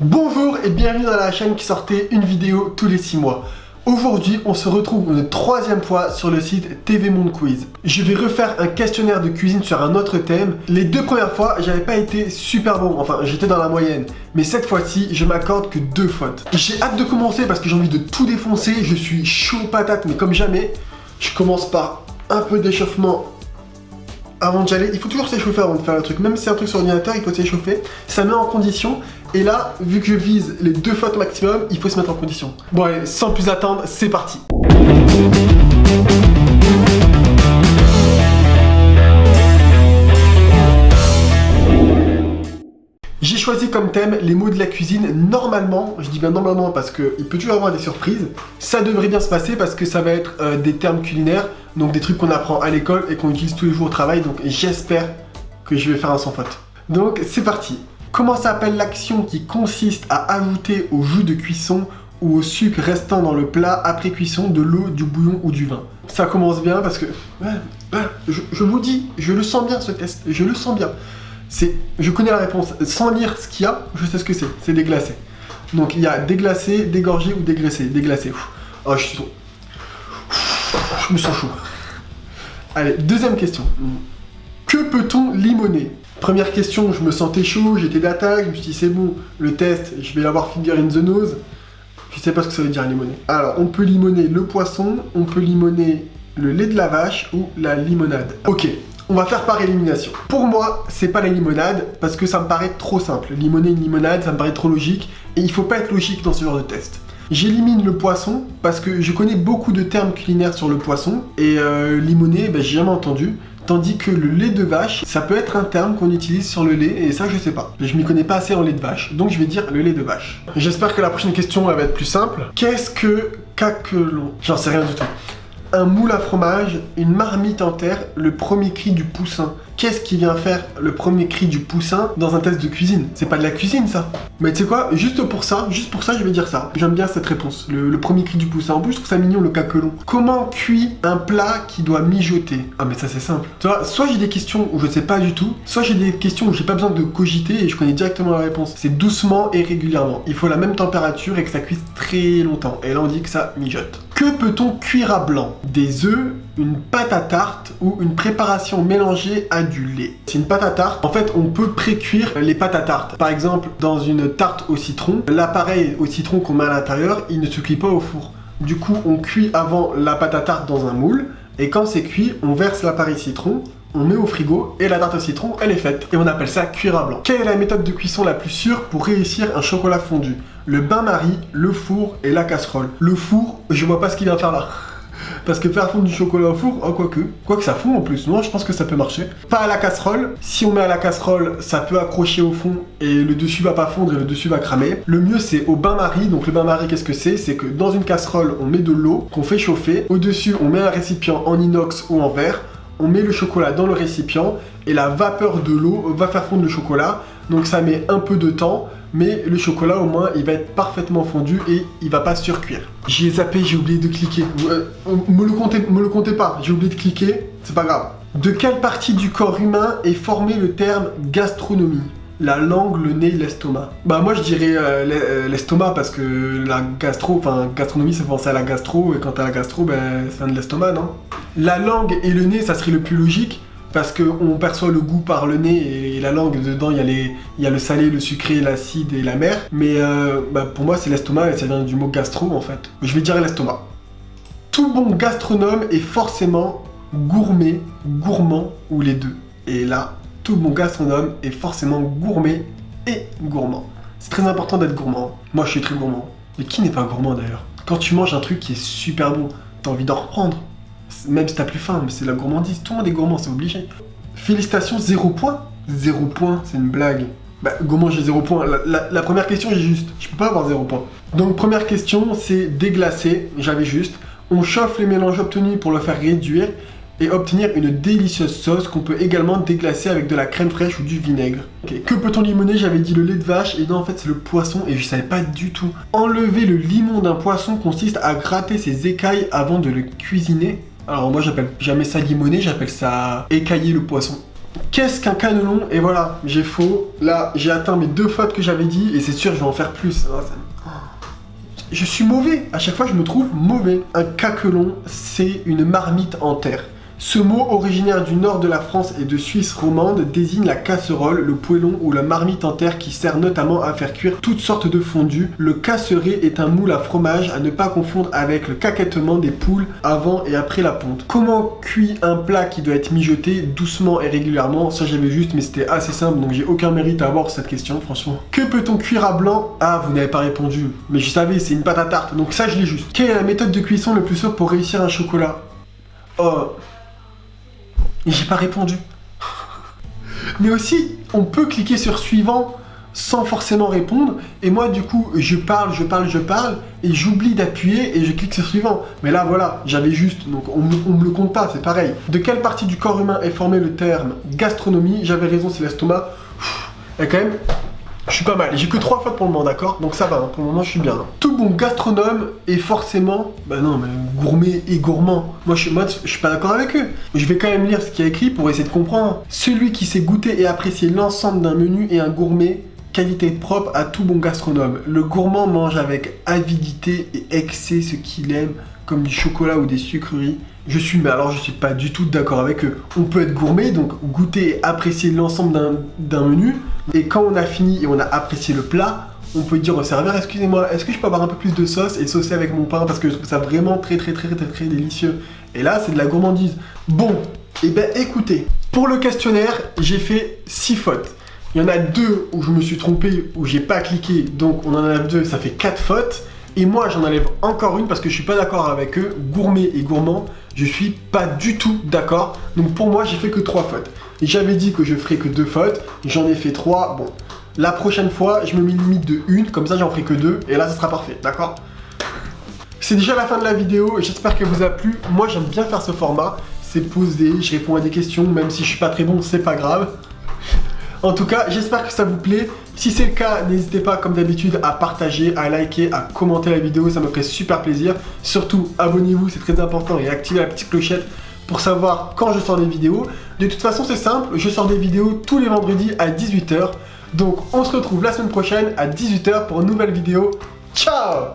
Bonjour et bienvenue dans la chaîne qui sortait une vidéo tous les 6 mois. Aujourd'hui, on se retrouve une troisième fois sur le site TV Monde Quiz. Je vais refaire un questionnaire de cuisine sur un autre thème. Les deux premières fois, j'avais pas été super bon, enfin j'étais dans la moyenne. Mais cette fois-ci, je m'accorde que 2 fautes. J'ai hâte de commencer parce que j'ai envie de tout défoncer. Je suis chaud patate, mais comme jamais. Je commence par un peu d'échauffement avant d'y aller. Il faut toujours s'échauffer avant de faire le truc. Même si c'est un truc sur ordinateur, il faut s'échauffer. Ça met en condition. Et là, vu que je vise les 2 fautes maximum, il faut se mettre en condition. Bon allez, sans plus attendre, c'est parti. J'ai choisi comme thème les mots de la cuisine. Normalement, je dis bien normalement parce qu'il peut toujours y avoir des surprises. Ça devrait bien se passer parce que ça va être des termes culinaires, donc des trucs qu'on apprend à l'école et qu'on utilise tous les jours au travail. Donc j'espère que je vais faire un sans faute. Donc c'est parti. Comment s'appelle l'action qui consiste à ajouter au jus de cuisson ou au sucre restant dans le plat après cuisson de l'eau, du bouillon ou du vin? Ça commence bien parce que... je vous dis, je le sens bien ce test, je le sens bien. Je connais la réponse, sans lire ce qu'il y a, je sais ce que c'est déglacé. Donc il y a déglacé, dégorgé ou dégraissé. Déglacé. Oh, je me sens chaud. Allez, deuxième question. Que peut-on limonner? Première question, je me sentais chaud, j'étais d'attaque, je me suis dit c'est bon, le test, je vais l'avoir finger in the nose. Je sais pas ce que ça veut dire limonner. Alors, on peut limonner le poisson, on peut limonner le lait de la vache ou la limonade. Ok, on va faire par élimination. Pour moi, c'est pas la limonade parce que ça me paraît trop simple. Limonner une limonade, ça me paraît trop logique et il faut pas être logique dans ce genre de test. J'élimine le poisson parce que je connais beaucoup de termes culinaires sur le poisson et limonner, j'ai jamais entendu. Tandis que le lait de vache, ça peut être un terme qu'on utilise sur le lait, et ça je sais pas. Je m'y connais pas assez en lait de vache, donc je vais dire le lait de vache. J'espère que la prochaine question elle va être plus simple. Qu'est-ce que caquelon? J'en sais rien du tout. Un moule à fromage, une marmite en terre, le premier cri du poussin. Qu'est-ce qui vient faire le premier cri du poussin dans un test de cuisine? C'est pas de la cuisine ça. Mais tu sais quoi, juste pour ça, je vais dire ça. J'aime bien cette réponse, le premier cri du poussin. En plus, je trouve ça mignon le caquelon. Comment cuit un plat qui doit mijoter? Ah mais ça c'est simple. Tu vois, soit j'ai des questions où je sais pas du tout, soit j'ai des questions où j'ai pas besoin de cogiter et je connais directement la réponse. C'est doucement et régulièrement. Il faut la même température et que ça cuise très longtemps. Et là on dit que ça mijote. Que peut-on cuire à blanc? Des œufs, une pâte à tarte ou une préparation mélangée à du lait. C'est une pâte à tarte. En fait, on peut pré-cuire les pâtes à tarte. Par exemple, dans une tarte au citron, l'appareil au citron qu'on met à l'intérieur, il ne se cuit pas au four. Du coup, on cuit avant la pâte à tarte dans un moule et quand c'est cuit, on verse l'appareil citron, on met au frigo et la tarte au citron, elle est faite. Et on appelle ça cuire à blanc. Quelle est la méthode de cuisson la plus sûre pour réussir un chocolat fondu? Le bain-marie, le four et la casserole. Le four, je vois pas ce qu'il vient faire là. Parce que faire fondre du chocolat au four, oh quoique ça fond en plus, non, je pense que ça peut marcher. Pas à la casserole, si on met à la casserole, ça peut accrocher au fond et le dessus va pas fondre et le dessus va cramer. Le mieux c'est au bain-marie, donc le bain-marie qu'est-ce que c'est? C'est que dans une casserole, on met de l'eau qu'on fait chauffer, au-dessus on met un récipient en inox ou en verre, on met le chocolat dans le récipient et la vapeur de l'eau va faire fondre le chocolat, donc ça met un peu de temps, mais le chocolat au moins il va être parfaitement fondu et il va pas surcuire. J'ai zappé, j'ai oublié de cliquer. Me le comptez pas, j'ai oublié de cliquer, c'est pas grave. De quelle partie du corps humain est formé le terme gastronomie? La langue, le nez, l'estomac. Bah moi je dirais l'estomac parce que la gastronomie ça fait penser à la gastro et quand t'as la gastro, ça vient de l'estomac, non? La langue et le nez ça serait le plus logique. Parce qu'on perçoit le goût par le nez et la langue, dedans il y a le salé, le sucré, l'acide et l'amer. Mais pour moi c'est l'estomac et ça vient du mot gastro en fait. Je vais dire l'estomac. Tout bon gastronome est forcément gourmet, gourmand ou les deux. Et là, tout bon gastronome est forcément gourmet et gourmand. C'est très important d'être gourmand. Moi je suis très gourmand. Mais qui n'est pas gourmand d'ailleurs? Quand tu manges un truc qui est super bon, t'as envie d'en reprendre. Même si t'as plus faim, mais c'est la gourmandise, tout le monde est gourmand, c'est obligé. Félicitations, 0 point. 0 point, c'est une blague. Gourmand, j'ai 0 point. La première question, j'ai juste. Je peux pas avoir 0 point. Donc, première question, c'est déglacé. J'avais juste. On chauffe les mélanges obtenus pour le faire réduire et obtenir une délicieuse sauce qu'on peut également déglacer avec de la crème fraîche ou du vinaigre. Okay. Que peut-on limonner? J'avais dit le lait de vache et non en fait c'est le poisson et je savais pas du tout. Enlever le limon d'un poisson consiste à gratter ses écailles avant de le cuisiner. Alors moi j'appelle jamais ça limonner, j'appelle ça écailler le poisson. Qu'est-ce qu'un cannelon? Et voilà, j'ai faux. Là, j'ai atteint mes 2 fautes que j'avais dit, et c'est sûr, je vais en faire plus. Je suis mauvais. À chaque fois, je me trouve mauvais. Un caquelon, c'est une marmite en terre. Ce mot, originaire du nord de la France et de Suisse romande, désigne la casserole, le poêlon ou la marmite en terre qui sert notamment à faire cuire toutes sortes de fondus. Le casseret est un moule à fromage à ne pas confondre avec le caquettement des poules avant et après la ponte. Comment cuit un plat qui doit être mijoté doucement et régulièrement? Ça j'avais juste, mais c'était assez simple, donc j'ai aucun mérite à avoir cette question, franchement. Que peut-on cuire à blanc? Ah, vous n'avez pas répondu. Mais je savais, c'est une pâte à tarte, donc ça je l'ai juste. Quelle est la méthode de cuisson le plus sûre pour réussir un chocolat? Oh... Et j'ai pas répondu. Mais aussi, on peut cliquer sur suivant sans forcément répondre. Et moi, du coup, je parle, et j'oublie d'appuyer et je clique sur suivant. Mais là, voilà, j'avais juste, donc on me le compte pas, c'est pareil. De quelle partie du corps humain est formé le terme gastronomie? J'avais raison, c'est l'estomac. Et quand même, je suis pas mal. J'ai que 3 fautes pour le moment, d'accord? Donc ça va, hein. Pour le moment, je suis bien. Hein. Tout bon gastronome est forcément... Bah non, mais gourmet et gourmand. Moi, je suis pas d'accord avec eux. Je vais quand même lire ce qu'il y a écrit pour essayer de comprendre. Celui qui sait goûter et apprécier l'ensemble d'un menu est un gourmet, qualité propre à tout bon gastronome. Le gourmand mange avec avidité et excès ce qu'il aime, comme du chocolat ou des sucreries. Mais alors je suis pas du tout d'accord avec eux. On peut être gourmet, donc goûter et apprécier l'ensemble d'un menu, et quand on a fini et on a apprécié le plat, on peut dire au serveur, excusez-moi, est-ce que je peux avoir un peu plus de sauce et saucer avec mon pain parce que je trouve ça vraiment très délicieux. Et là, c'est de la gourmandise. Bon, et ben écoutez, pour le questionnaire, j'ai fait 6 fautes. Il y en a 2 où je me suis trompé, où j'ai pas cliqué, donc on en enlève 2, ça fait 4 fautes. Et moi, j'en enlève encore une parce que je suis pas d'accord avec eux. Gourmet et gourmand, je suis pas du tout d'accord. Donc pour moi, j'ai fait que 3 fautes. Et j'avais dit que je ferais que 2 fautes. J'en ai fait 3. Bon, la prochaine fois, je me mets une limite de 1. Comme ça, j'en ferai que 2. Et là, ça sera parfait. D'accord? C'est déjà la fin de la vidéo. Et j'espère qu'elle vous a plu. Moi, j'aime bien faire ce format. C'est posé, je réponds à des questions. Même si je suis pas très bon, c'est pas grave. En tout cas, j'espère que ça vous plaît. Si c'est le cas, n'hésitez pas, comme d'habitude, à partager, à liker, à commenter la vidéo. Ça me ferait super plaisir. Surtout, abonnez-vous, c'est très important. Et activez la petite clochette pour savoir quand je sors des vidéos. De toute façon, c'est simple. Je sors des vidéos tous les vendredis à 18 h. Donc, on se retrouve la semaine prochaine à 18 h pour une nouvelle vidéo. Ciao!